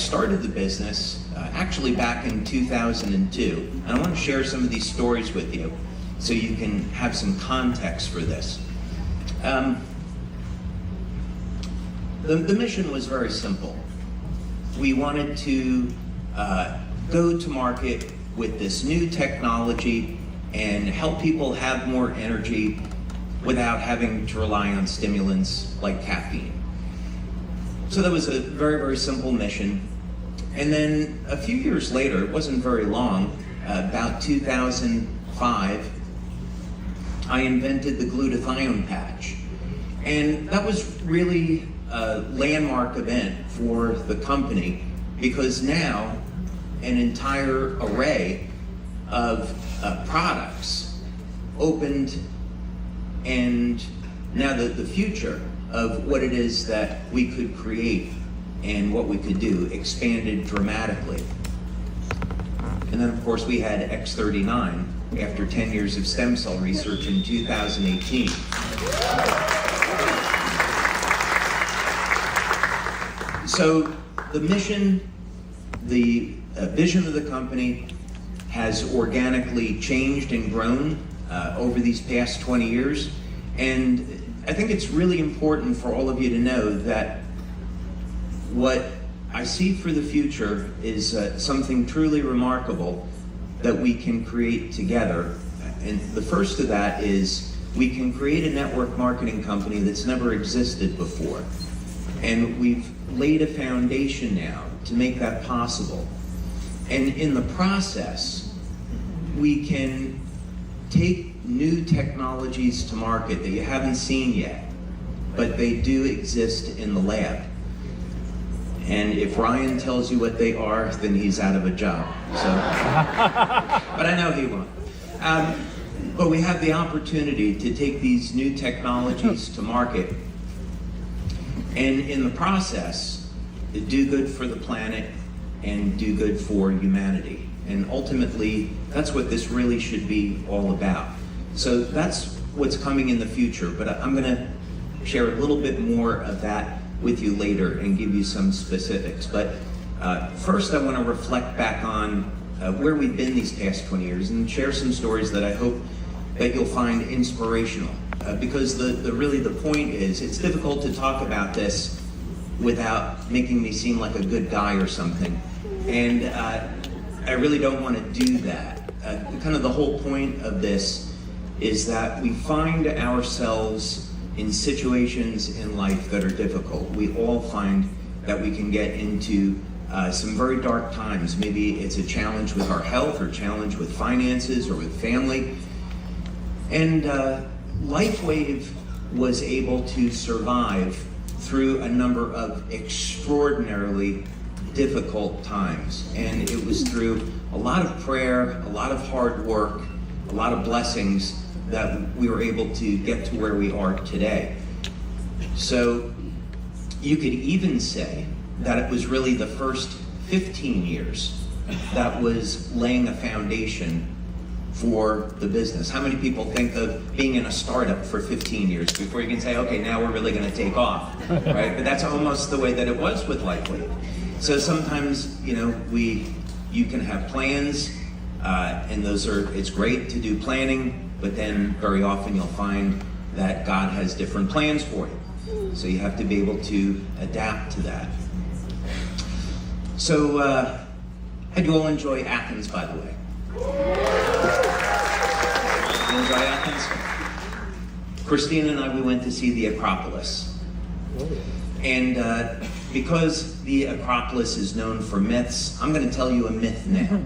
started the business actually back in 2002. And I want to share some of these stories with you so you can have some context for this. The mission was very simple. We wanted to go to market with this new technology and help people have more energy without having to rely on stimulants like caffeine. So that was a very, very simple mission. And then a few years later, it wasn't very long, about 2005, I invented the glutathione patch. And that was really a landmark event for the company, because now an entire array of products opened, and now the future of what it is that we could create and what we could do expanded dramatically. And then of course we had X39 after 10 years of stem cell research in 2018. So the mission, the vision of the company has organically changed and grown over these past 20 years. And I think it's really important for all of you to know that what I see for the future is something truly remarkable that we can create together. And the first of that is we can create a network marketing company that's never existed before. And we've laid a foundation now to make that possible. And in the process, we can take new technologies to market that you haven't seen yet, but they do exist in the lab. And if Ryan tells you what they are, then he's out of a job. So, but I know he won't. But we have the opportunity to take these new technologies to market, and in the process, do good for the planet and do good for humanity. And ultimately, that's what this really should be all about. So that's what's coming in the future, but I'm gonna share a little bit more of that with you later and give you some specifics. But first I wanna reflect back on where we've been these past 20 years and share some stories that I hope that you'll find inspirational. Because really the point is, it's difficult to talk about this without making me seem like a good guy or something. And I really don't want to do that. Kind of the whole point of this is that we find ourselves in situations in life that are difficult. We all find that we can get into some very dark times. Maybe it's a challenge with our health, or challenge with finances, or with family. And LifeWave was able to survive through a number of extraordinarily difficult times. And it was through a lot of prayer, a lot of hard work, a lot of blessings that we were able to get to where we are today. So you could even say that it was really the first 15 years that was laying a foundation for the business. How many people think of being in a startup for 15 years before you can say, okay, now we're really gonna take off, right? But that's almost the way that it was with LifeWave. So sometimes, you can have plans, and it's great to do planning, but then very often you'll find that God has different plans for you. So you have to be able to adapt to that. So, how'd you all enjoy Athens, by the way? You enjoy Athens? Christina and I, we went to see the Acropolis. And because the Acropolis is known for myths, I'm going to tell you a myth now.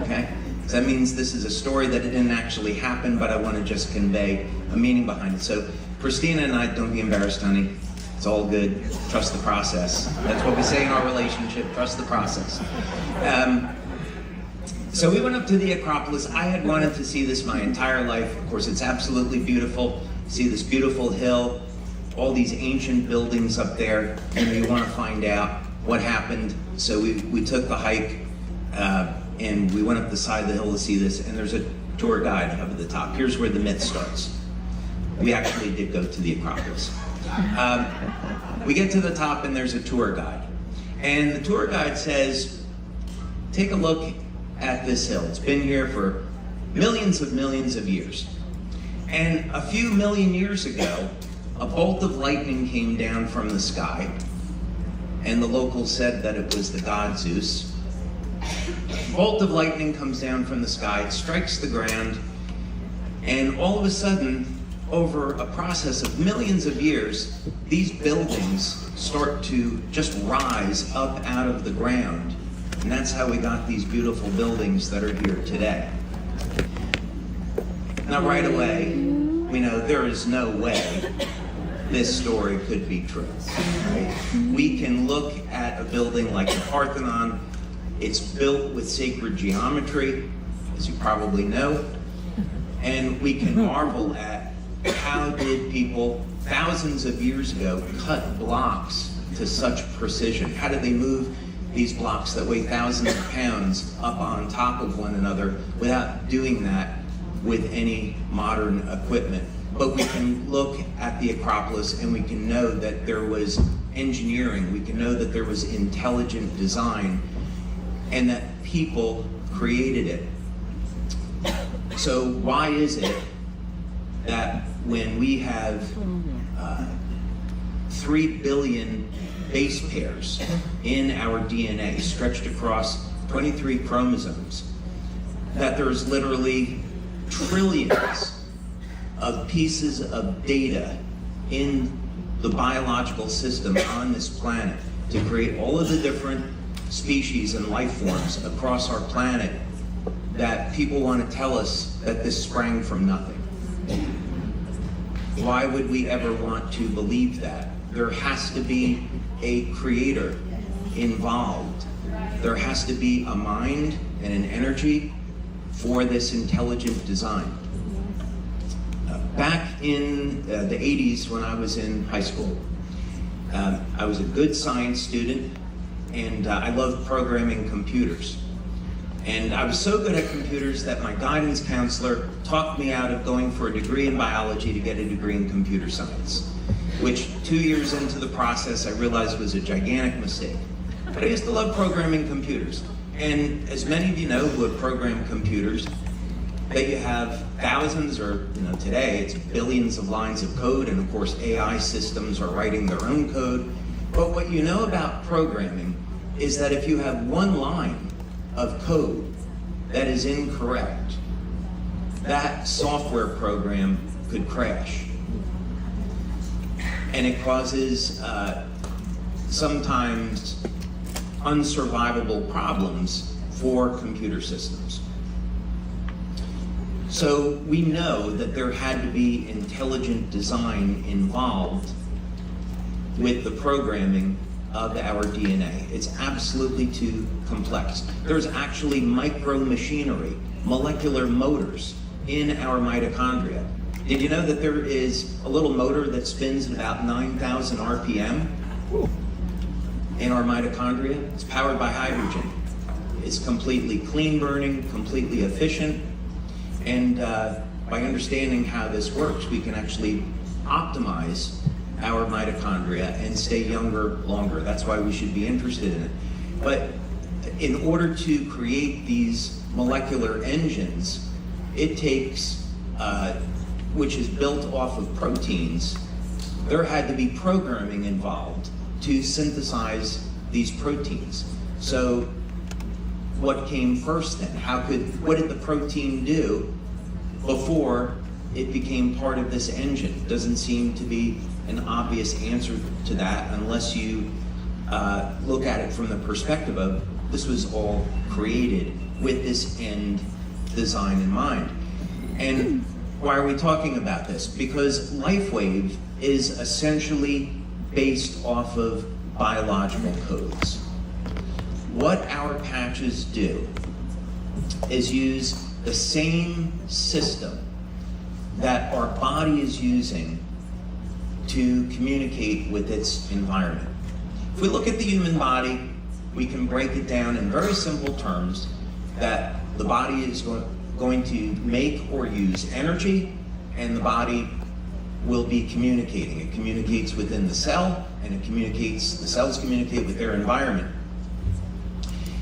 Okay? So that means this is a story that it didn't actually happen, but I want to just convey a meaning behind it. So Christina and I, don't be embarrassed, honey. It's all good. Trust the process. That's what we say in our relationship. Trust the process. So we went up to the Acropolis. I had wanted to see this my entire life. Of course, it's absolutely beautiful. See this beautiful hill, all these ancient buildings up there, and you want to find out what happened. So we took the hike, and we went up the side of the hill to see this, and there's a tour guide up at the top. Here's where the myth starts. We actually did go to the Acropolis. We get to the top, and there's a tour guide. And the tour guide says, take a look at this hill. It's been here for millions of years. And a few million years ago, a bolt of lightning came down from the sky, and the locals said that it was the god Zeus. A bolt of lightning comes down from the sky, it strikes the ground, and all of a sudden, over a process of millions of years, these buildings start to just rise up out of the ground. And that's how we got these beautiful buildings that are here today. Now, right away, we know there is no way this story could be true. Right? We can look at a building like the Parthenon. It's built with sacred geometry, as you probably know, and we can marvel at how did people thousands of years ago cut blocks to such precision? How did they move these blocks that weigh thousands of pounds up on top of one another without doing that with any modern equipment? But we can look at the Acropolis and we can know that there was engineering, we can know that there was intelligent design, and that people created it. So why is it that when we have 3 billion base pairs in our DNA stretched across 23 chromosomes, that there's literally trillions of pieces of data in the biological system on this planet to create all of the different species and life forms across our planet, that people want to tell us that this sprang from nothing? Why would we ever want to believe that? There has to be a creator involved. There has to be a mind and an energy for this intelligent design. Back in the 80s when I was in high school, I was a good science student, and I loved programming computers. And I was so good at computers that my guidance counselor talked me out of going for a degree in biology to get a degree in computer science, which 2 years into the process I realized was a gigantic mistake. But I used to love programming computers. And as many of you know who have programmed computers, that you have thousands, or today it's billions of lines of code, and of course AI systems are writing their own code. But what you know about programming is that if you have one line of code that is incorrect, that software program could crash. And it causes sometimes unsurvivable problems for computer systems. So we know that there had to be intelligent design involved with the programming of our DNA. It's absolutely too complex. There's actually micro-machinery, molecular motors in our mitochondria. Did you know that there is a little motor that spins at about 9,000 RPM in our mitochondria? It's powered by hydrogen. It's completely clean burning, completely efficient, and by understanding how this works, we can actually optimize our mitochondria and stay younger longer. That's why we should be interested in it. But in order to create these molecular engines, it takes, which is built off of proteins, there had to be programming involved to synthesize these proteins. So what came first then? What did the protein do before it became part of this engine? Doesn't seem to be an obvious answer to that unless you look at it from the perspective of this was all created with this end design in mind. And why are we talking about this? Because LifeWave is essentially based off of biological codes. What our patches do is use the same system that our body is using to communicate with its environment. If we look at the human body, we can break it down in very simple terms that the body is going to make or use energy, and the body will be communicating. It communicates within the cell, and it communicates, the cells communicate with their environment.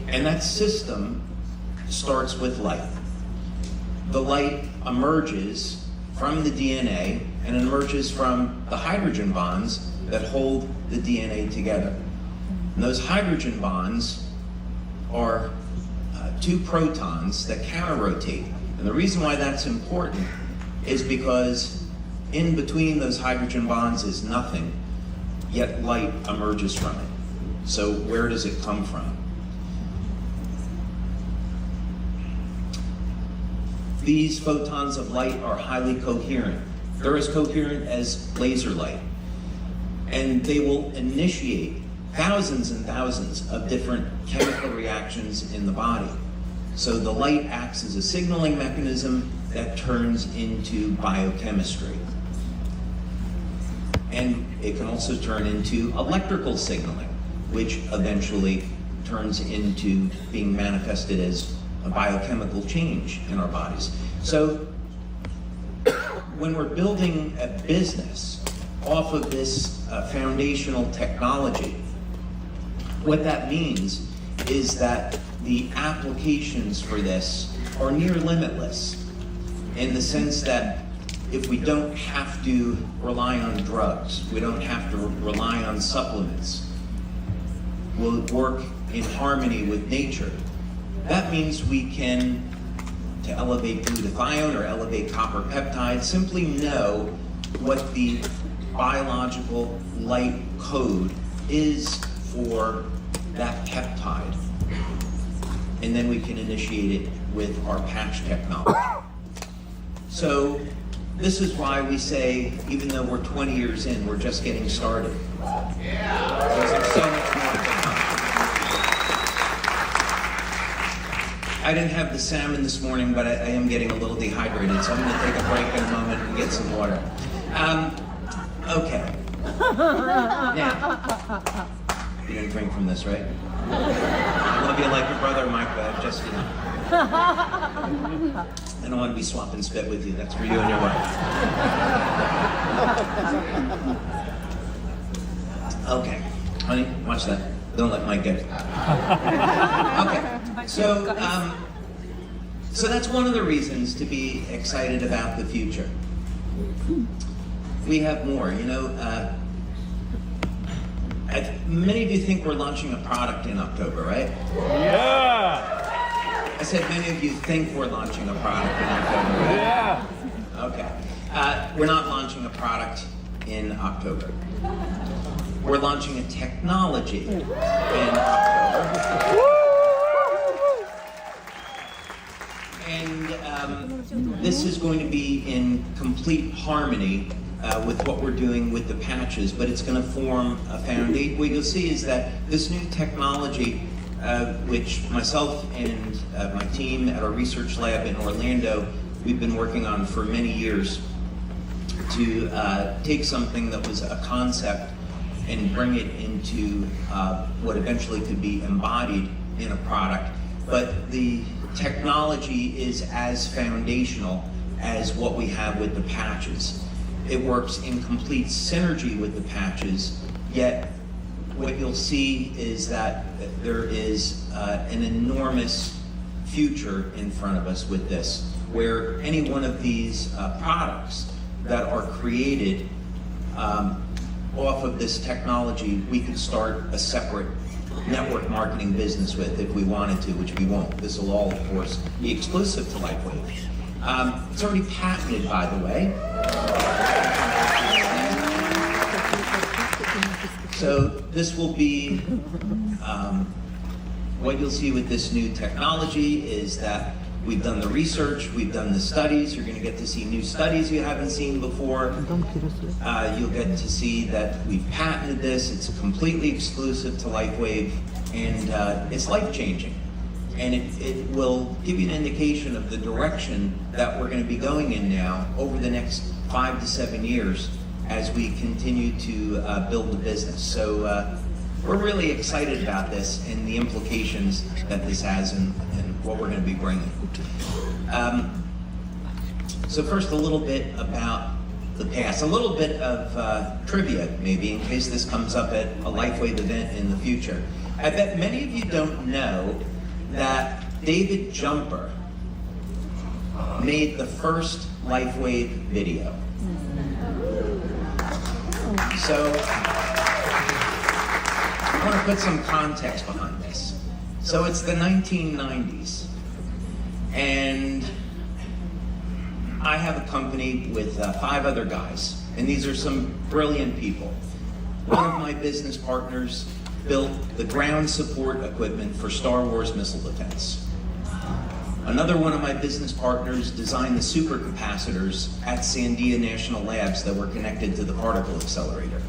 And that system starts with light. The light emerges from the DNA and it emerges from the hydrogen bonds that hold the DNA together. And those hydrogen bonds are two protons that counter-rotate. And the reason why that's important is because in between those hydrogen bonds is nothing, yet light emerges from it. So where does it come from? These photons of light are highly coherent. They're as coherent as laser light. And they will initiate thousands and thousands of different chemical reactions in the body. So the light acts as a signaling mechanism that turns into biochemistry. And it can also turn into electrical signaling, which eventually turns into being manifested as a biochemical change in our bodies. So when we're building a business off of this foundational technology, what that means is that the applications for this are near limitless, in the sense that if we don't have to rely on drugs, we don't have to rely on supplements, we'll work in harmony with nature. That means we can, to elevate glutathione or elevate copper peptide, simply know what the biological light code is for that peptide. And then we can initiate it with our patch technology. So this is why we say, even though we're 20 years in, we're just getting started. Because there's so much more to come. I didn't have the salmon this morning, but I am getting a little dehydrated, so I'm going to take a break in a moment and get some water. Okay. Now, you didn't drink from this, right? I love you like your brother, Mike, but just, you know. I don't want to be swapping spit with you. That's for you and your wife. Okay. Honey, watch that. Don't let Mike get it. Okay. So that's one of the reasons to be excited about the future. We have more, you know. Many of you think we're launching a product in October, right? Yeah! I said many of you think we're launching a product in October, right? Yeah! Okay. We're not launching a product in October. We're launching a technology in October. And this is going to be in complete harmony with what we're doing with the patches, but it's going to form a foundation. What you'll see is that this new technology, which myself and my team at our research lab in Orlando, we've been working on for many years, to take something that was a concept and bring it into what eventually could be embodied in a product. But the technology is as foundational as what we have with the patches. It works in complete synergy with the patches, yet what you'll see is that there is an enormous future in front of us with this, where any one of these products that are created off of this technology, we could start a separate network marketing business with if we wanted to, which we won't. This will all, of course, be exclusive to LifeWave. It's already patented, by the way. So this will be, what you'll see with this new technology is that we've done the research, we've done the studies. You're going to get to see new studies you haven't seen before. You'll get to see that we've patented this. It's completely exclusive to LifeWave, and it's life-changing. And it will give you an indication of the direction that we're going to be going in now over the next 5 to 7 years as we continue to build the business. So we're really excited about this and the implications that this has and what we're going to be bringing. So first, a little bit about the past. A little bit of trivia, maybe, in case this comes up at a LifeWave event in the future. I bet many of you don't know that David Jumper made the first LifeWave video. So, I want to put some context behind this. So it's the 1990s, and I have a company with 5 other guys, and these are some brilliant people. One of my business partners built the ground support equipment for Star Wars missile defense. Another one of my business partners designed the supercapacitors at Sandia National Labs that were connected to the particle accelerator.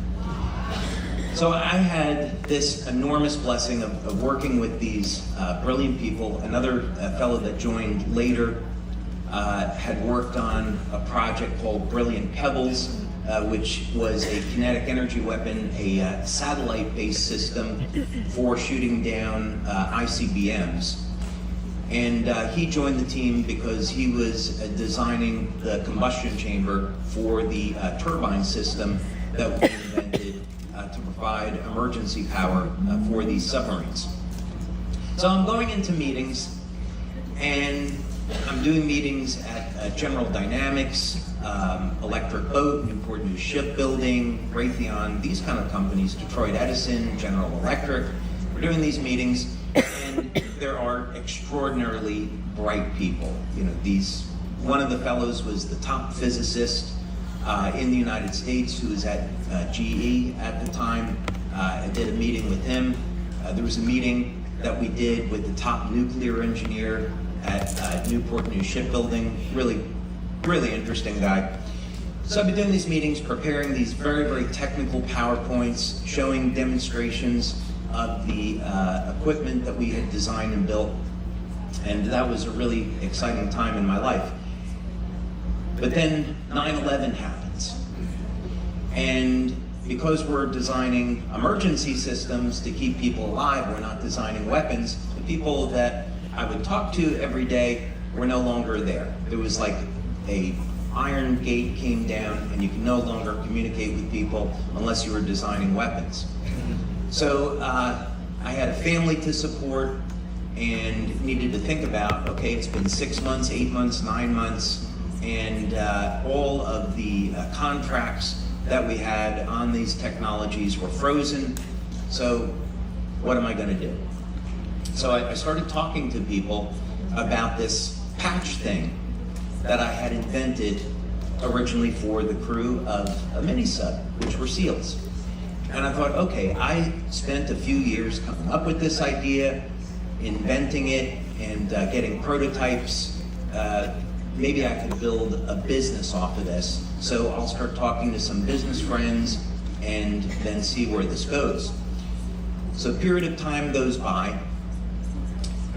So I had this enormous blessing of working with these brilliant people. Another fellow that joined later had worked on a project called Brilliant Pebbles, which was a kinetic energy weapon, a satellite-based system for shooting down ICBMs. And he joined the team because he was designing the combustion chamber for the turbine system that we invented to provide emergency power for these submarines. So I'm going into meetings, and I'm doing meetings at General Dynamics, Electric Boat, Newport News Shipbuilding, Raytheon, these kind of companies, Detroit Edison, General Electric. We're doing these meetings, and there are extraordinarily bright people. You know, one of the fellows was the top physicist in the United States, who was at GE at the time. I did a meeting with him. There was a meeting that we did with the top nuclear engineer at Newport News Shipbuilding. Really, really interesting guy. So I've been doing these meetings, preparing these very, very technical PowerPoints, showing demonstrations of the equipment that we had designed and built. And that was a really exciting time in my life. But then 9/11 happens. And because we're designing emergency systems to keep people alive, we're not designing weapons, the people that I would talk to every day were no longer there. There was like a iron gate came down, and you can no longer communicate with people unless you were designing weapons. So I had a family to support and needed to think about, okay, it's been 6 months, 8 months, 9 months, and all of the contracts that we had on these technologies were frozen. So what am I going to do? So I started talking to people about this patch thing that I had invented originally for the crew of a mini sub, which were SEALs. And I thought, okay, I spent a few years coming up with this idea, inventing it, and getting prototypes. Maybe I could build a business off of this. So I'll start talking to some business friends and then see where this goes. So a period of time goes by,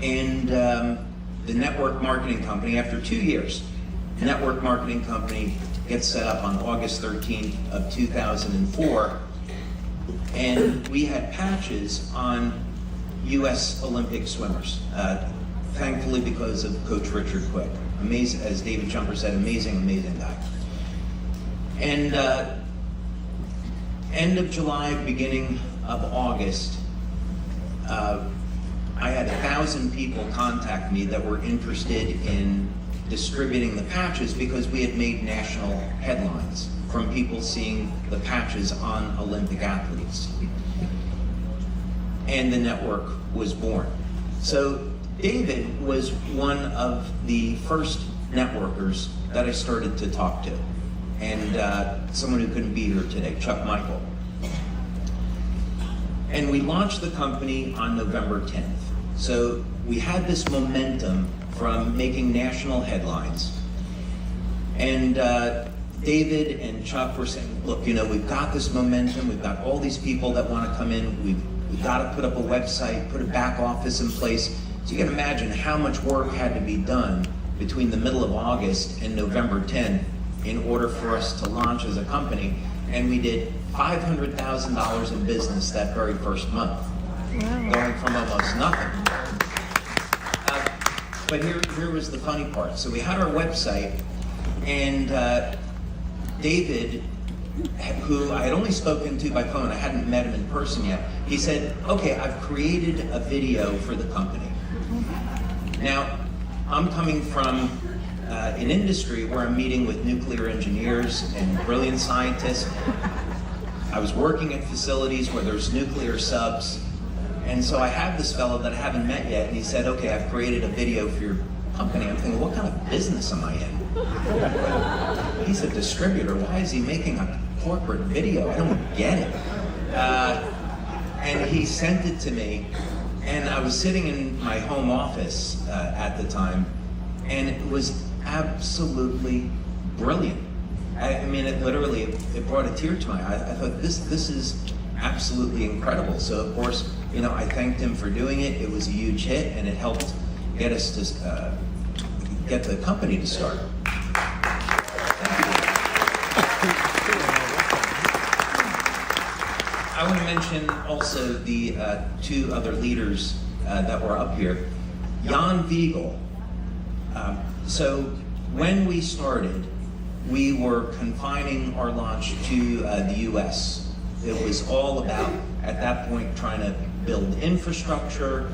and the network marketing company, after 2 years, the network marketing company gets set up on August 13th of 2004, and we had patches on U.S. Olympic swimmers, thankfully because of Coach Richard Quick. Amazing, as David Jumper said, amazing, amazing guy. And end of July, beginning of August, I had 1,000 people contact me that were interested in distributing the patches because we had made national headlines from people seeing the patches on Olympic athletes. And the network was born. So David was one of the first networkers that I started to talk to, and someone who couldn't be here today, Chuck Michael. And we launched the company on November 10th. So we had this momentum from making national headlines. And David and Chuck were saying, look, you know, we've got this momentum, we've got all these people that want to come in, we've got to put up a website, put a back office in place. So you can imagine how much work had to be done between the middle of August and November 10th in order for us to launch as a company. And we did $500,000 in business that very first month, going from almost nothing. But here was the funny part. So we had our website, and David, who I had only spoken to by phone, I hadn't met him in person yet, he said, okay, I've created a video for the company. Now, I'm coming from an industry where I'm meeting with nuclear engineers and brilliant scientists. I was working at facilities where there's nuclear subs, and so I have this fellow that I haven't met yet, and he said, okay, I've created a video for your company. I'm thinking, what kind of business am I in? He's a distributor. Why is he making a corporate video? I don't get it. And he sent it to me, and I was sitting in my home office at the time, and it was absolutely brilliant. I mean, it literally, it brought a tear to my eye. I thought, this is absolutely incredible. So, of course, you know, I thanked him for doing it. It was a huge hit, and it helped get us to get the company to start. Thank you. I want to mention also the two other leaders that were up here. Jan Wiegel. So when we started, we were confining our launch to the US. It was all about, at that point, trying to build infrastructure,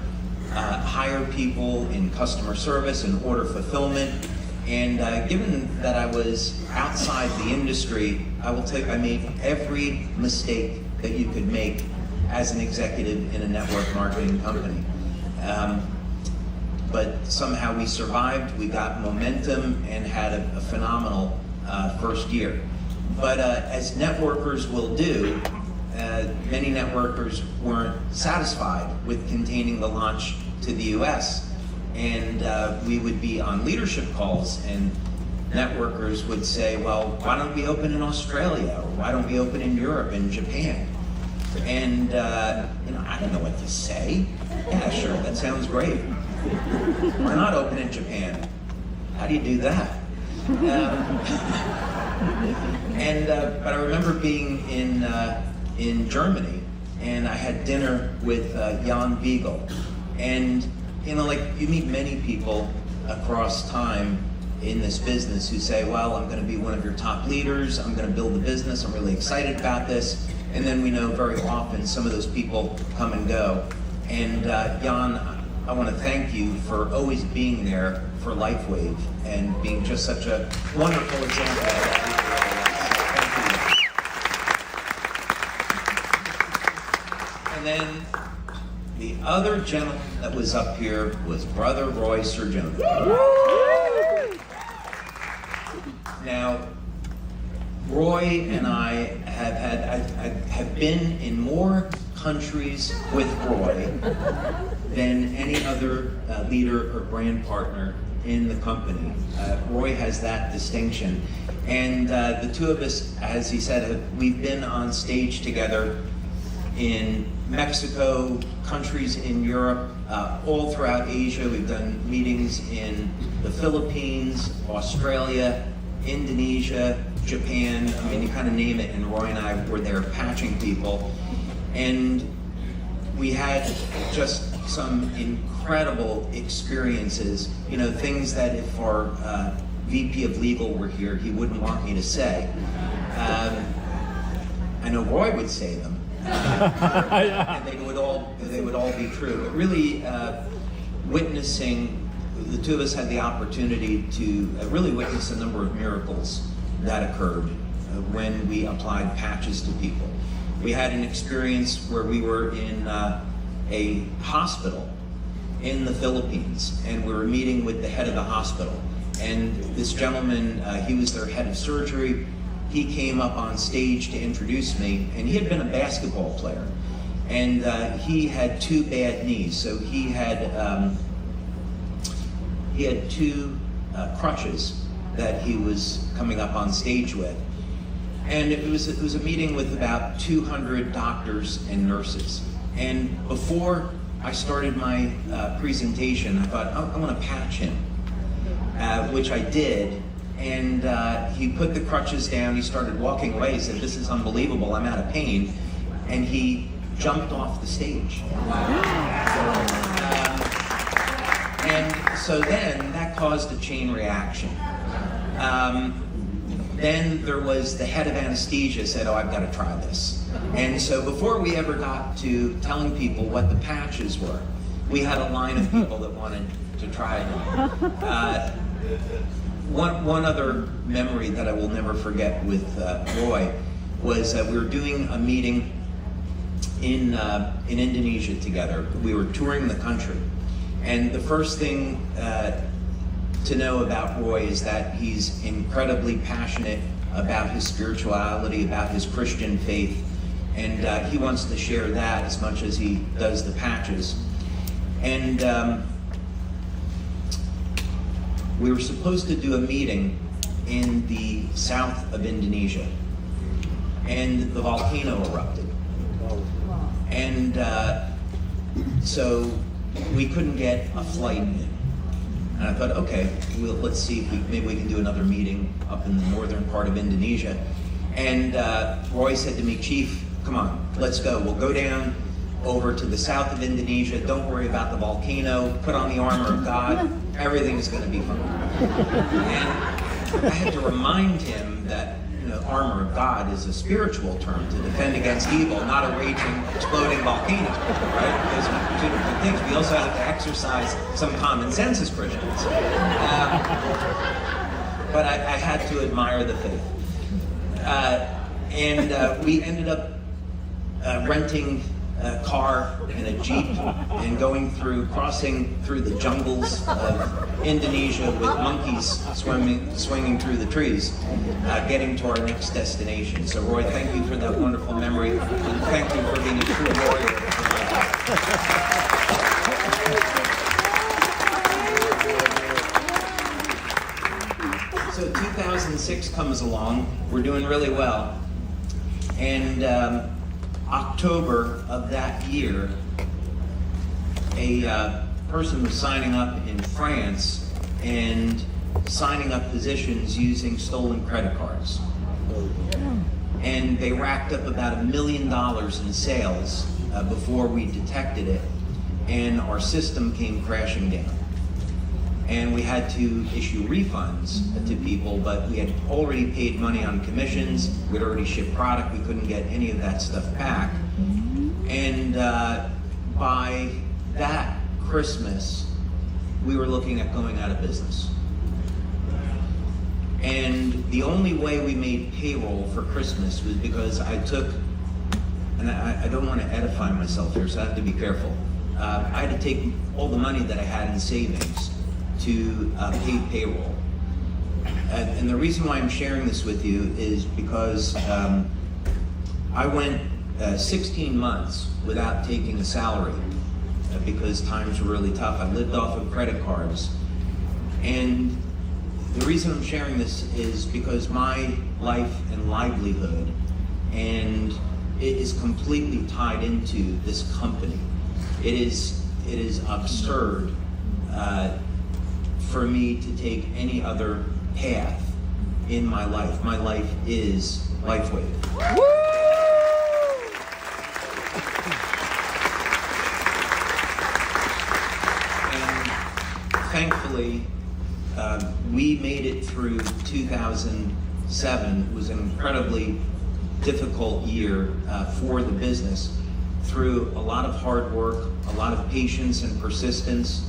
hire people in customer service and order fulfillment. And given that I was outside the industry, I will tell you, I made every mistake that you could make as an executive in a network marketing company. But somehow we survived, we got momentum, and had a phenomenal first year. But as networkers will do, many networkers weren't satisfied with containing the launch to the US. And we would be on leadership calls, and networkers would say, well, why don't we open in Australia? Or why don't we open in Europe and Japan? And you know, I didn't know what to say. Yeah, sure, that sounds great. Why not open in Japan? How do you do that? But I remember being in Germany, and I had dinner with Jan Wiegel. And you know, like, you meet many people across time in this business who say, well, I'm going to be one of your top leaders, I'm going to build the business, I'm really excited about this. And then we know very often some of those people come and go. And Jan, I want to thank you for always being there for LifeWave and being just such a wonderful example of that. Thank you. And then the other gentleman that was up here was Brother Roy Sergione. Now, Roy and I have been in more countries with Roy than any other leader or brand partner in the company. Roy has that distinction. And the two of us, as he said, we've been on stage together in Mexico, countries in Europe, all throughout Asia. We've done meetings in the Philippines, Australia, Indonesia, Japan. I mean, you kind of name it, and Roy and I were there patching people. And we had just some incredible experiences, you know, things that if our VP of Legal were here, he wouldn't want me to say. I know Roy would say them. And they would all be true. But really, witnessing, the two of us had the opportunity to really witness a number of miracles that occurred when we applied patches to people. We had an experience where we were in a hospital in the Philippines, and we were meeting with the head of the hospital. And this gentleman, he was their head of surgery. He came up on stage to introduce me, and he had been a basketball player. And he had two bad knees, so he had two crutches that he was coming up on stage with. And it was a meeting with about 200 doctors and nurses. And before I started my presentation, I thought, I'm going to patch him, which I did. And he put the crutches down, he started walking away, he said, this is unbelievable, I'm out of pain. And he jumped off the stage. And so then that caused a chain reaction. Then there was the head of anesthesia said, oh, I've got to try this. And so before we ever got to telling people what the patches were, we had a line of people that wanted to try it. One other memory that I will never forget with Roy was we were doing a meeting in Indonesia together. We were touring the country. And the first thing to know about Roy is that he's incredibly passionate about his spirituality, about his Christian faith, and he wants to share that as much as he does the patches. And we were supposed to do a meeting in the south of Indonesia, and the volcano erupted. And so we couldn't get a flight in. And I thought, okay, let's see if maybe we can do another meeting up in the northern part of Indonesia. And Roy said to me, Chief, come on, let's go. We'll go down over to the south of Indonesia. Don't worry about the volcano. Put on the armor of God. Everything's going to be fine. And I had to remind him that armor of God is a spiritual term to defend against evil, not a raging, exploding volcano, right? Those are two different things. We also have to exercise some common sense as Christians. But I had to admire the faith. And we ended up renting a car and a Jeep and crossing through the jungles of Indonesia with monkeys swinging through the trees, getting to our next destination. So Roy, thank you for that wonderful memory, and thank you for being a true warrior. So 2006 comes along, we're doing really well, and October of that year, a person was signing up in France and signing up positions using stolen credit cards. And they racked up about $1 million in sales before we detected it, and our system came crashing down. And we had to issue refunds to people, but we had already paid money on commissions, we'd already shipped product, we couldn't get any of that stuff back. And by that Christmas, we were looking at going out of business. And the only way we made payroll for Christmas was because I took, and I don't want to edify myself here, so I have to be careful. I had to take all the money that I had in savings to pay payroll. And the reason why I'm sharing this with you is because I went 16 months without taking a salary because times were really tough. I lived off of credit cards. And the reason I'm sharing this is because my life and livelihood and it is completely tied into this company. It is absurd for me to take any other path in my life. My life is LifeWave. And thankfully, we made it through 2007. It was an incredibly difficult year for the business, through a lot of hard work, a lot of patience and persistence,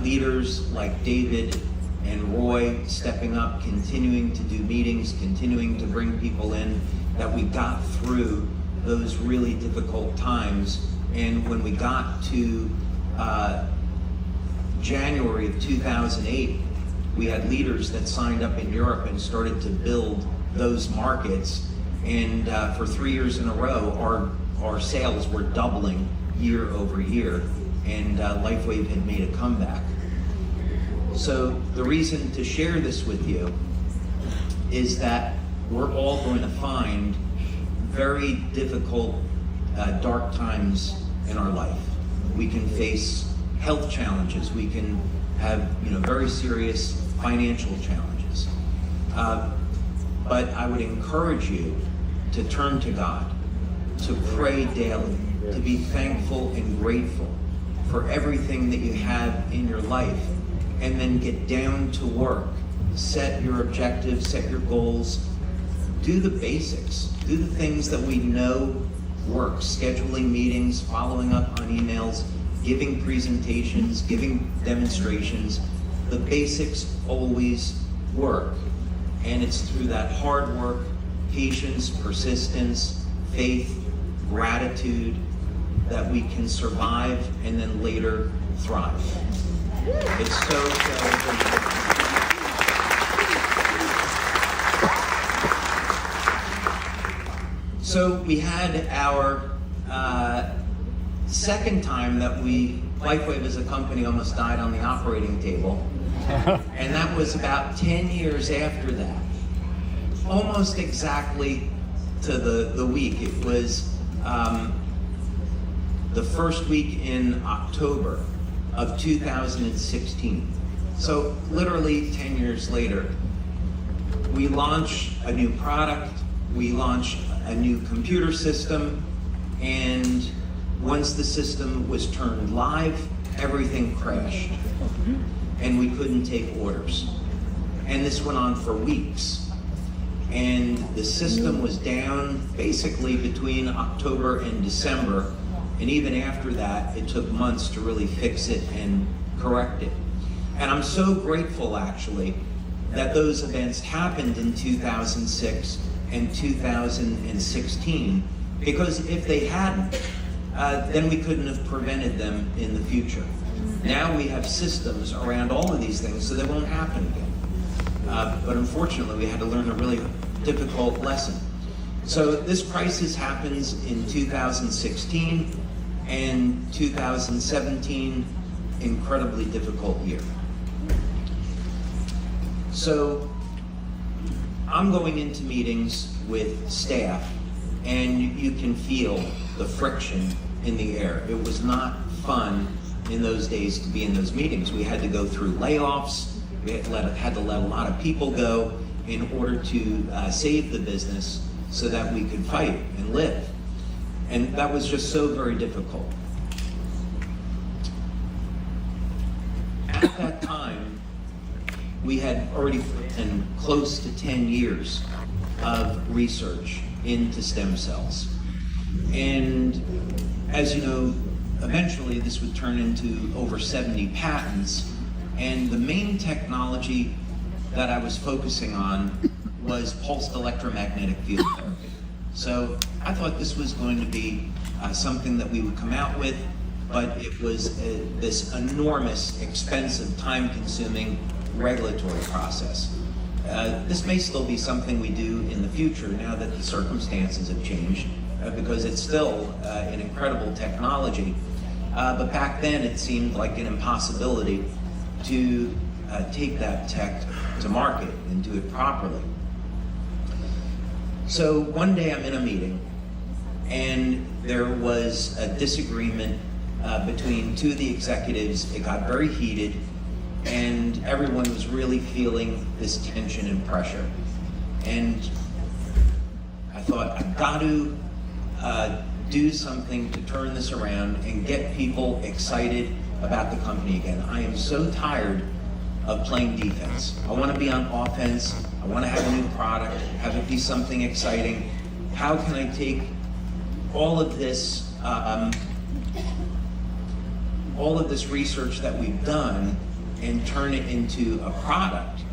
leaders like David and Roy stepping up, continuing to do meetings, continuing to bring people in, that we got through those really difficult times. And when we got to January of 2008, we had leaders that signed up in Europe and started to build those markets. And for 3 years in a row, our sales were doubling year over year, and LifeWave had made a comeback. So the reason to share this with you is that we're all going to find very difficult, dark times in our life. We can face health challenges. We can have, very serious financial challenges. But I would encourage you to turn to God, to pray daily, to be thankful and grateful for everything that you have in your life, and then get down to work set your objectives, set your goals, do the basics, do the things that we know work, scheduling meetings, following up on emails, giving presentations, giving demonstrations. The basics always work. And it's through that hard work, patience, persistence, faith, gratitude, that we can survive and then later thrive. It's so important. So we had our second time that LifeWave as a company almost died on the operating table. And that was about 10 years after that. Almost exactly to the week. It was the first week in October of 2016. So literally 10 years later, we launched a new product, we launched a new computer system, and once the system was turned live, everything crashed. And we couldn't take orders. And this went on for weeks. And the system was down basically between October and December. And even after that, it took months to really fix it and correct it. And I'm so grateful, actually, that those events happened in 2006 and 2016, because if they hadn't, then we couldn't have prevented them in the future. Now we have systems around all of these things so they won't happen again. But unfortunately, we had to learn a really difficult lesson. So this crisis happens in 2016, and 2017, incredibly difficult year. So I'm going into meetings with staff, and you can feel the friction in the air. It was not fun in those days to be in those meetings. We had to go through layoffs. We had to let a lot of people go in order to save the business so that we could fight and live. And that was just so very difficult. At that time, we had already put in close to 10 years of research into stem cells. And as you know, eventually this would turn into over 70 patents. And the main technology that I was focusing on was pulsed electromagnetic field therapy. So I thought this was going to be something that we would come out with, but it was this enormous, expensive, time-consuming regulatory process. This may still be something we do in the future now that the circumstances have changed, because it's still an incredible technology. But back then it seemed like an impossibility to take that tech to market and do it properly. So one day I'm in a meeting, and there was a disagreement between two of the executives. It got very heated, and everyone was really feeling this tension and pressure. And I thought, I've got to do something to turn this around and get people excited about the company again. I am so tired of playing defense. I want to be on offense. I want to have a new product, have it be something exciting. How can I take all of this research that we've done and turn it into a product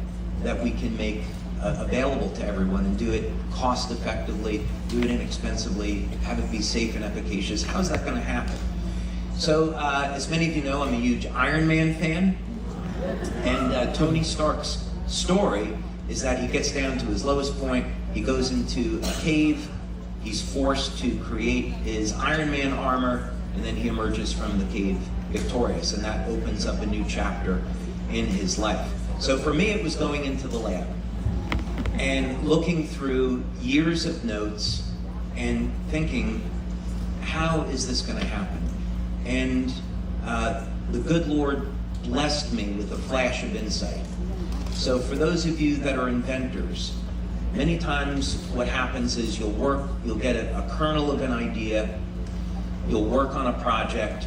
that we can make available to everyone, and do it cost effectively, do it inexpensively, have it be safe and efficacious? How's that going to happen? So as many of you know, I'm a huge Iron Man fan, and Tony Stark's story is that he gets down to his lowest point, he goes into a cave, he's forced to create his Iron Man armor, and then he emerges from the cave victorious, and that opens up a new chapter in his life. So for me, it was going into the lab and looking through years of notes and thinking, how is this going to happen? And the good Lord blessed me with a flash of insight. So for those of you that are inventors, many times what happens is you'll get a kernel of an idea, you'll work on a project,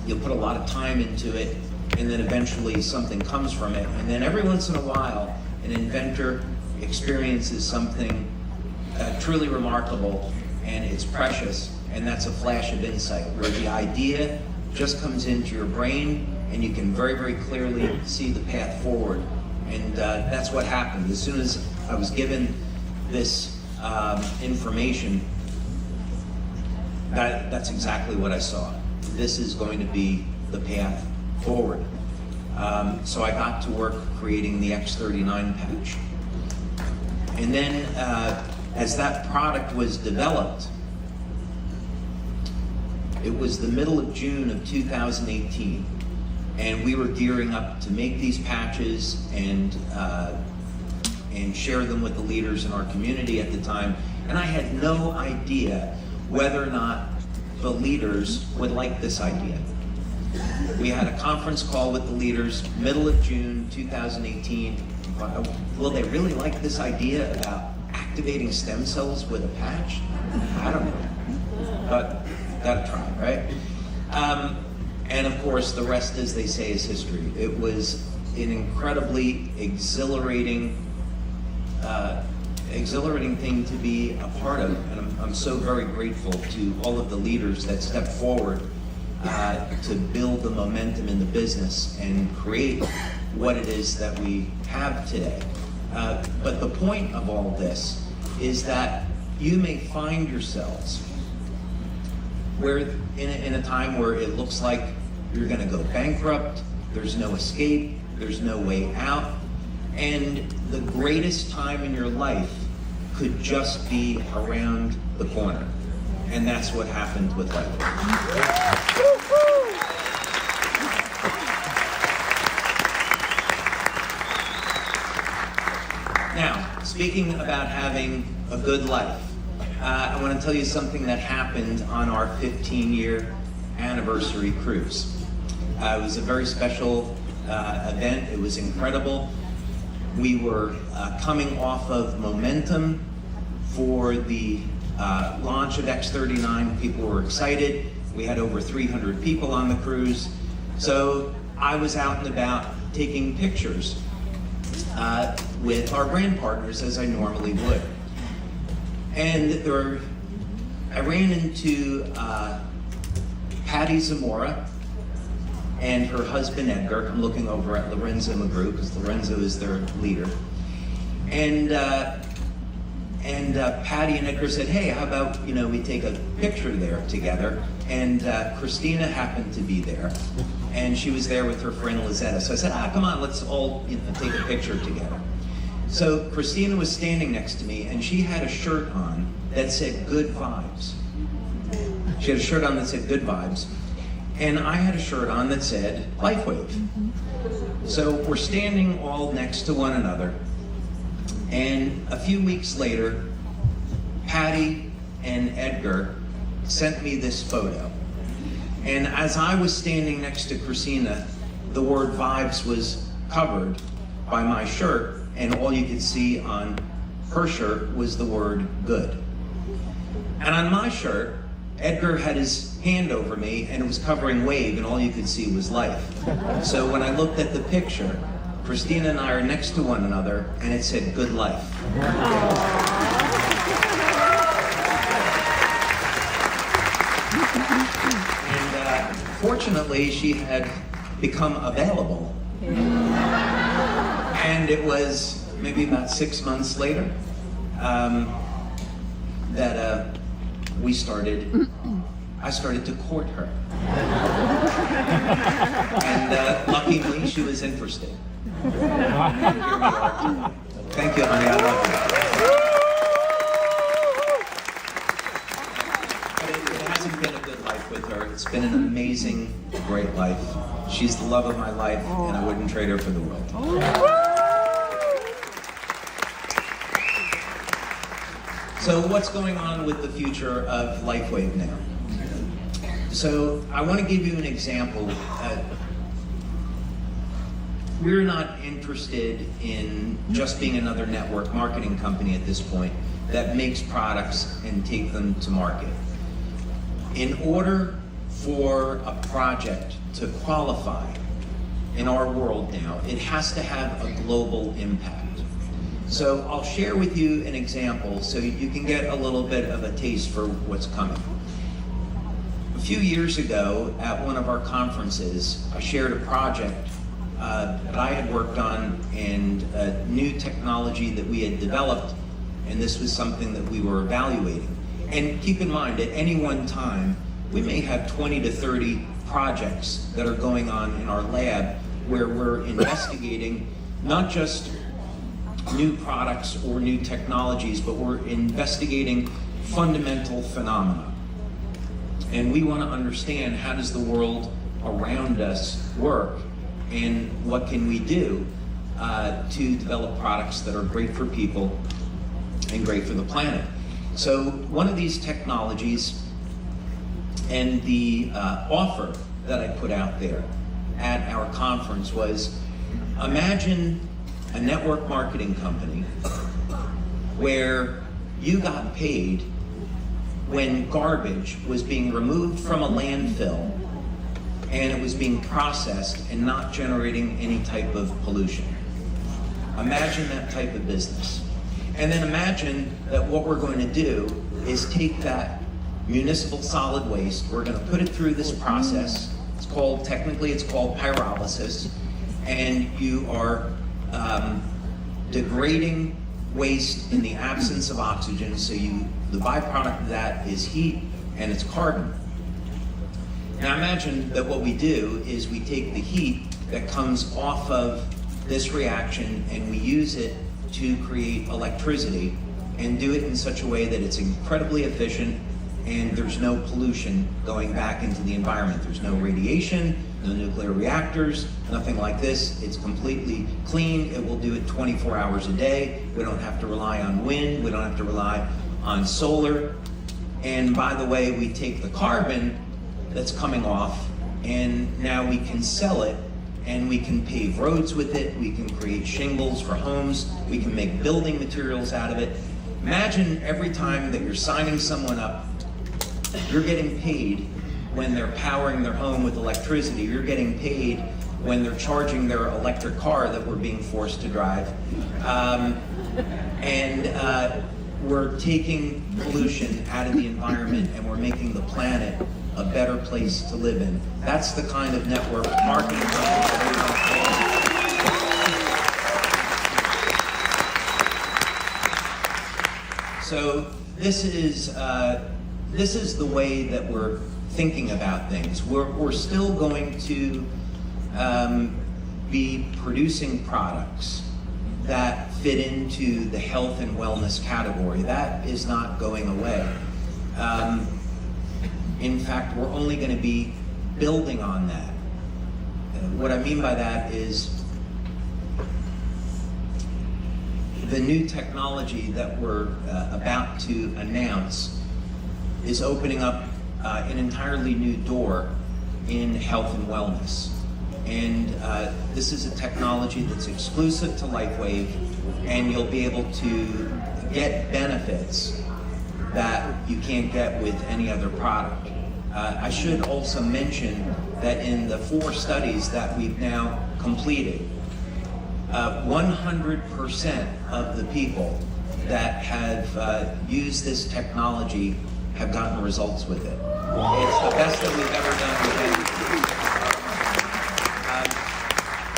you'll put a lot of time into it, and then eventually something comes from it. And then every once in a while, an inventor experiences something truly remarkable, and it's precious, and that's a flash of insight, where the idea just comes into your brain, and you can very, very clearly see the path forward. And that's what happened. As soon as I was given this information, that's exactly what I saw. This is going to be the path forward. So I got to work creating the X39 patch. And then as that product was developed, it was the middle of June of 2018, and we were gearing up to make these patches and share them with the leaders in our community at the time. And I had no idea whether or not the leaders would like this idea. We had a conference call with the leaders, middle of June 2018. Will they really like this idea about activating stem cells with a patch? I don't know, but gotta try, right? And of course, the rest, as they say, is history. It was an incredibly exhilarating thing to be a part of, and I'm so very grateful to all of the leaders that stepped forward to build the momentum in the business and create what it is that we have today. But the point of all this is that you may find yourselves where in a time where it looks like you're going to go bankrupt, there's no escape, there's no way out, and the greatest time in your life could just be around the corner. And that's what happened with Life. Now, speaking about having a good life, I want to tell you something that happened on our 15-year anniversary cruise. It was a very special event. It was incredible. We were coming off of momentum for the launch of X39. People were excited. We had over 300 people on the cruise. So I was out and about taking pictures with our brand partners, as I normally would. And I ran into Patty Zamora and her husband Edgar. I'm looking over at Lorenzo McGrew, because Lorenzo is their leader. And Patty and Edgar said, hey, how about we take a picture there together? And Christina happened to be there, and she was there with her friend Lizetta. So I said, come on, let's all take a picture together. So Christina was standing next to me, and she had a shirt on that said good vibes. She had a shirt on that said good vibes, and I had a shirt on that said LifeWave. So we're standing all next to one another, and a few weeks later, Patty and Edgar sent me this photo. And as I was standing next to Christina, the word vibes was covered by my shirt, and all you could see on her shirt was the word good. And on my shirt, Edgar had his hand over me, and it was covering wave, and all you could see was life. So when I looked at the picture, Christina and I are next to one another, and it said good life. And fortunately, she had become available. And it was maybe about 6 months later that I started to court her. And luckily, she was interested. And here we are. Thank you, honey, I love you. But it hasn't been a good life with her. It's been an amazing, great life. She's the love of my life, and I wouldn't trade her for the world. So what's going on with the future of LifeWave now? So I want to give you an example. We're not interested in just being another network marketing company at this point that makes products and take them to market. In order for a project to qualify in our world now, it has to have a global impact. So I'll share with you an example so you can get a little bit of a taste for what's coming. A few years ago at one of our conferences, I shared a project that I had worked on and a new technology that we had developed, and this was something that we were evaluating. And keep in mind, at any one time, we may have 20 to 30 projects that are going on in our lab where we're investigating not just new products or new technologies, but we're investigating fundamental phenomena. And we want to understand, how does the world around us work, and what can we do to develop products that are great for people and great for the planet. So one of these technologies, and the offer that I put out there at our conference was, imagine a network marketing company where you got paid when garbage was being removed from a landfill and it was being processed and not generating any type of pollution. Imagine that type of business. And then imagine that what we're going to do is take that municipal solid waste, we're going to put it through this process. Technically it's called pyrolysis, and you are degrading waste in the absence of oxygen, so the byproduct of that is heat and it's carbon. Now imagine that what we do is we take the heat that comes off of this reaction and we use it to create electricity, and do it in such a way that it's incredibly efficient and there's no pollution going back into the environment. There's no radiation, no nuclear reactors, nothing like this. It's completely clean. It will do it 24 hours a day. We don't have to rely on wind. We don't have to rely on solar. And by the way, we take the carbon that's coming off, and now we can sell it, and we can pave roads with it. We can create shingles for homes. We can make building materials out of it. Imagine every time that you're signing someone up, you're getting paid when they're powering their home with electricity. You're getting paid when they're charging their electric car that we're being forced to drive. We're taking pollution out of the environment, and we're making the planet a better place to live in. That's the kind of network marketing that we want to. So this is the way that we're thinking about things. We're still going to be producing products that fit into the health and wellness category. That is not going away. In fact, we're only going to be building on that. What I mean by that is the new technology that we're about to announce is opening up an entirely new door in health and wellness. And this is a technology that's exclusive to LifeWave, and you'll be able to get benefits that you can't get with any other product. I should also mention that in the 4 studies that we've now completed, 100% of the people that have used this technology have gotten results with it. It's the best that we've ever done with it.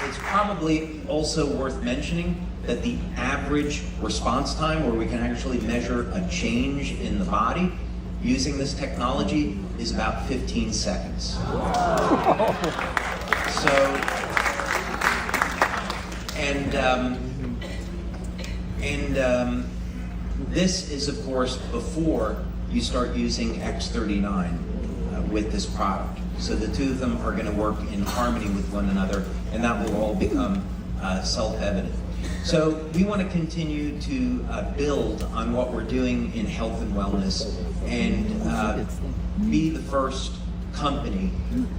It's probably also worth mentioning that the average response time, where we can actually measure a change in the body using this technology, is about 15 seconds. This is, of course, before you start using X39 with this product. So the two of them are going to work in harmony with one another, and that will all become self-evident. So we want to continue to build on what we're doing in health and wellness, and be the first company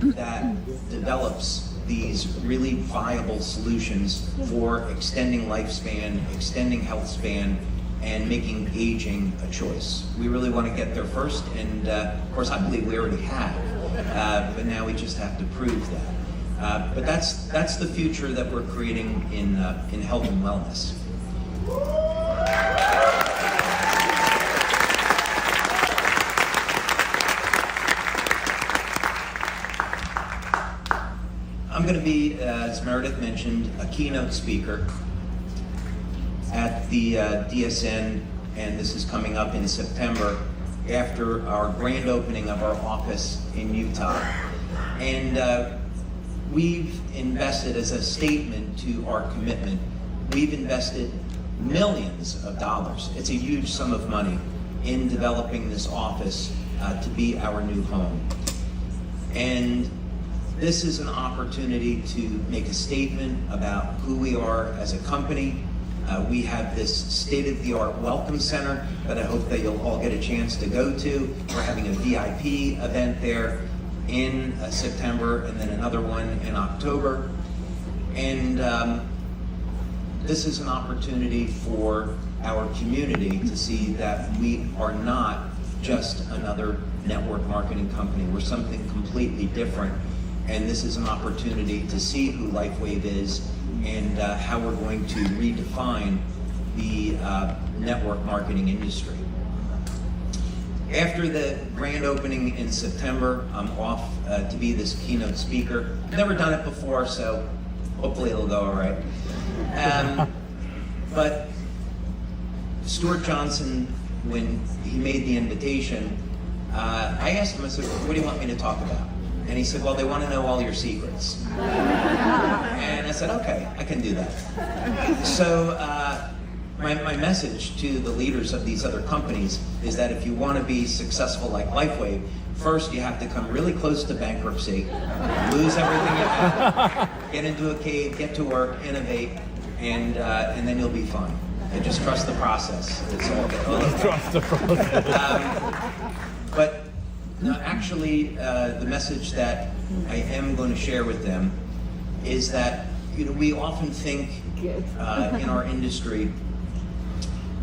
that develops these really viable solutions for extending lifespan, extending health span, and making aging a choice. We really want to get there first, and of course I believe we already have, but now we just have to prove that. But that's the future that we're creating in health and wellness. I'm going to be, as Meredith mentioned, a keynote speaker at the DSN, and this is coming up in September after our grand opening of our office in Utah. And we've invested, as a statement to our commitment, we've invested millions of dollars. It's a huge sum of money in developing this office to be our new home. And this is an opportunity to make a statement about who we are as a company. We have this state-of-the-art welcome center that I hope that you'll all get a chance to go to. We're having a VIP event there in September, and then another one in October. And this is an opportunity for our community to see that we are not just another network marketing company. We're something completely different. And this is an opportunity to see who LifeWave is and how we're going to redefine the network marketing industry. After the grand opening in September, I'm off to be this keynote speaker. Never done it before, so hopefully it'll go all right. But Stuart Johnson, when he made the invitation, I asked him, I said, what do you want me to talk about? And he said, well, they want to know all your secrets. And I said, okay, I can do that. So my message to the leaders of these other companies is that if you want to be successful like LifeWave, first you have to come really close to bankruptcy, lose everything you have, get into a cave, get to work, innovate, and then you'll be fine. And just trust the process. It's all Trust the process. But no, actually, the message that I am going to share with them is that we often think in our industry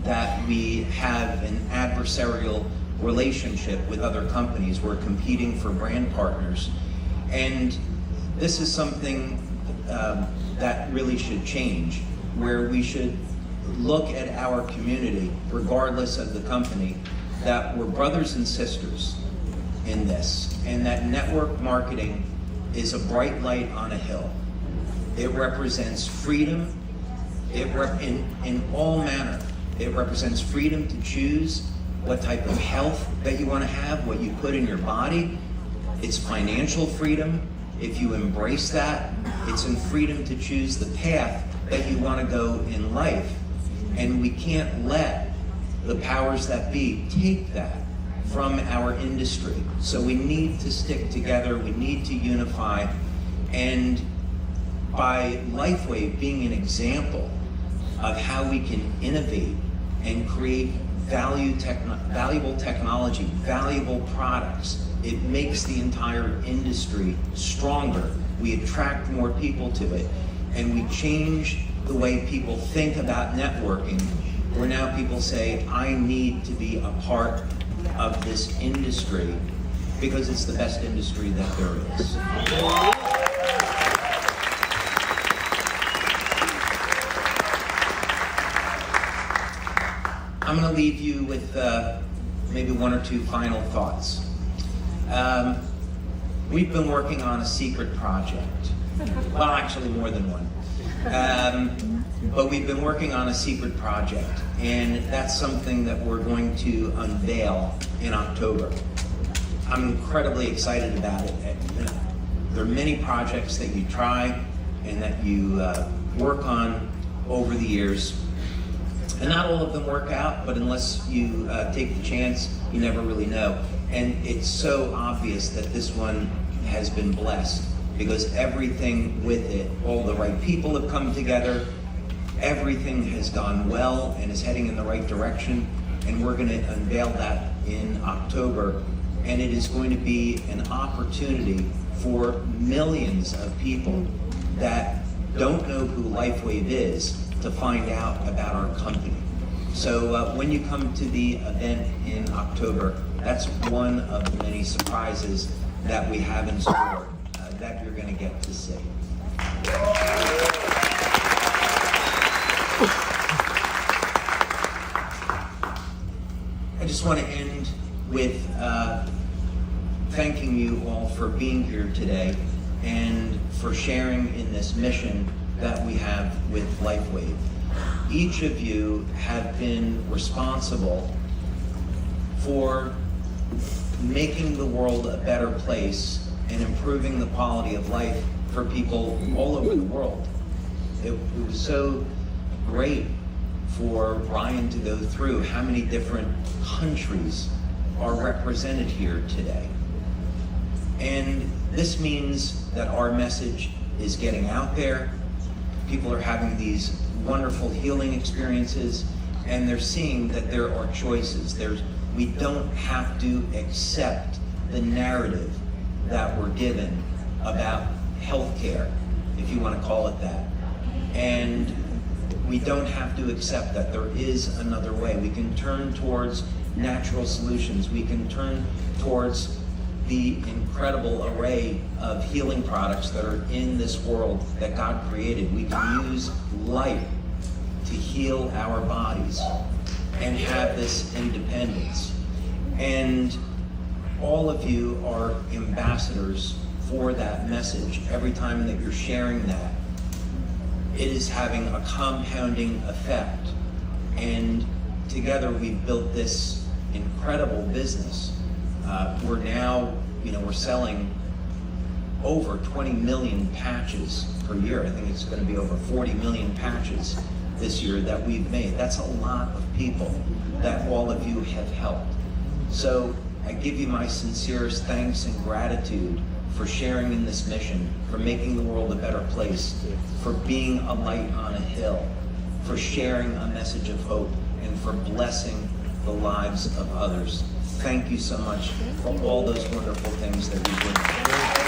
that we have an adversarial relationship with other companies. We're competing for brand partners, and this is something that really should change, where we should look at our community, regardless of the company, that we're brothers and sisters in this, and that network marketing is a bright light on a hill. It represents freedom in all manner. It represents freedom to choose what type of health that you want to have, what you put in your body. It's financial freedom. If you embrace that, it's in freedom to choose the path that you want to go in life. And we can't let the powers that be take that from our industry. So we need to stick together, we need to unify, and by LifeWave being an example of how we can innovate and create valuable technology, valuable products, it makes the entire industry stronger. We attract more people to it, and we change the way people think about networking, where now people say, I need to be a part of this industry because it's the best industry that there is. I'm going to leave you with maybe one or two final thoughts. We've been working on a secret project. Well, actually more than one. But we've been working on a secret project, and that's something that we're going to unveil in October. I'm incredibly excited about it. There are many projects that you try and that you work on over the years, and not all of them work out, but unless you take the chance, you never really know. And it's so obvious that this one has been blessed, because everything with it, all the right people have come together, everything has gone well and is heading in the right direction, and we're going to unveil that in October. And it is going to be an opportunity for millions of people that don't know who LifeWave is to find out about our company. So when you come to the event in October, that's one of the many surprises that we have in store. that you're going to get to see. I just want to end with thanking you all for being here today and for sharing in this mission that we have with LifeWave. Each of you have been responsible for making the world a better place and improving the quality of life for people all over the world. It was so great for Ryan to go through how many different countries are represented here today. And this means that our message is getting out there. People are having these wonderful healing experiences, and they're seeing that there are choices. We don't have to accept the narrative that we're given about healthcare, if you want to call it that. And we don't have to accept that there is another way. We can turn towards natural solutions. We can turn towards the incredible array of healing products that are in this world that God created. We can use light to heal our bodies and have this independence. And all of you are ambassadors for that message. Every time that you're sharing that, it is having a compounding effect. And together we've built this incredible business. We're now, we're selling over 20 million patches per year. I think it's going to be over 40 million patches this year that we've made. That's a lot of people that all of you have helped. So I give you my sincerest thanks and gratitude for sharing in this mission, for making the world a better place, for being a light on a hill, for sharing a message of hope, and for blessing the lives of others. Thank you so much for all those wonderful things that you do.